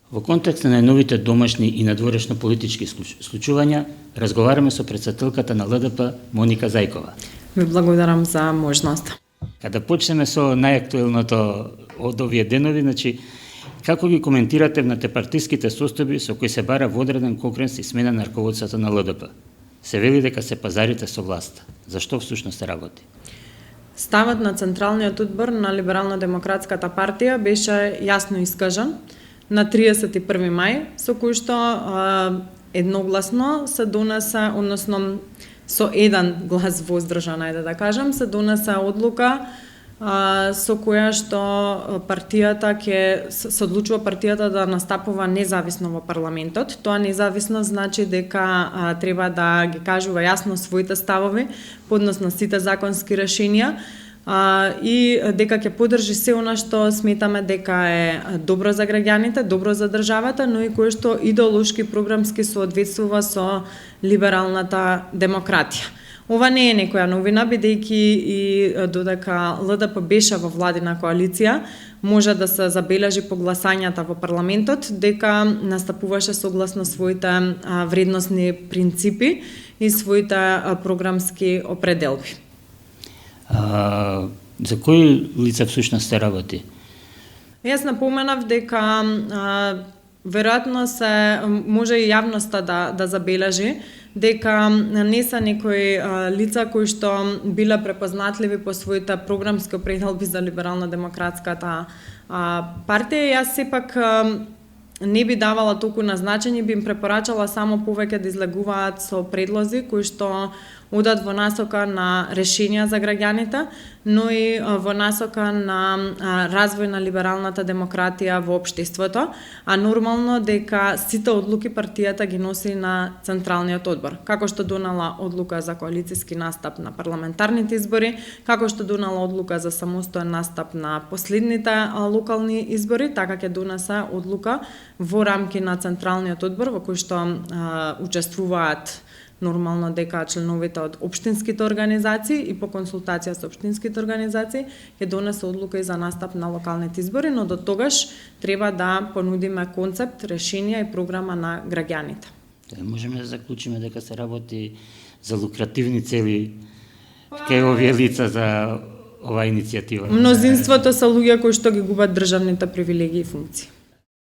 Во контекст на најновите домашни и надворешно политички случувања, разговараме со претседателката на ЛДП Моника Зајкова. Ви благодарам за можноста. Када почнеме со најактуелното од овие денови, значи, како ги коментирате внатепартиските состојби со кои се бара во одреден конкуренс и смена на раководството на ЛДП? Се вели дека се пазарите со власта. Зашто всушност се работи? Ставот на Централниот одбор на Либерално-демократската партија беше јасно искажан на 31 мај, со кој што едногласно се донесе, односно со еден глас воздржан, ајде да кажам, се донесе одлука со која што партијата се одлучува партијата да настапува независно во парламентот. Тоа независно значи дека треба да ги кажува јасно своите ставови по однос на сите законски решенија и дека ќе поддржи се она што сметаме дека е добро за граѓаните, добро за државата, но и кое што идеолошки програмски соодветствува со либералната демократија. Ова не е некоја новина, бидејќи и додека ЛДП беше во владина коалиција, може да се забележи по гласањата во парламентот дека настапуваше согласно своите вредносни принципи и своите програмски определби. За кои лица всушност се работи? Јас напоменав дека веројатно се може и јавноста да забележи дека не се некои лица кои што биле препознатливи по своите програмски определби за либерално-демократската партија. Јас сепак не би давала толку на значење, би им препорачала само повеќе да излегуваат со предлози кои што одат во насока на решенија за граѓаните, но и во насока на развој на либералната демократија во општеството, а нормално дека сите одлуки партијата ги носи на Централниот одбор. Како што донала одлука за коалициски настап на парламентарните избори, како што донала одлука за самостоен настап на последните локални избори, така ќе донесе одлука во рамки на Централниот одбор во кој што учествуваат нормално дека членовите од општинските организации и по консултација со општинските организации ќе донесе одлука и за настап на локалните избори, но до тогаш треба да понудиме концепт, решенија и програма на граѓаните. Можеме да заклучиме дека се работи за лукративни цели кај овие лица за оваа иницијатива. Мнозинството се луѓе кои што ги губат државните привилегии и функции.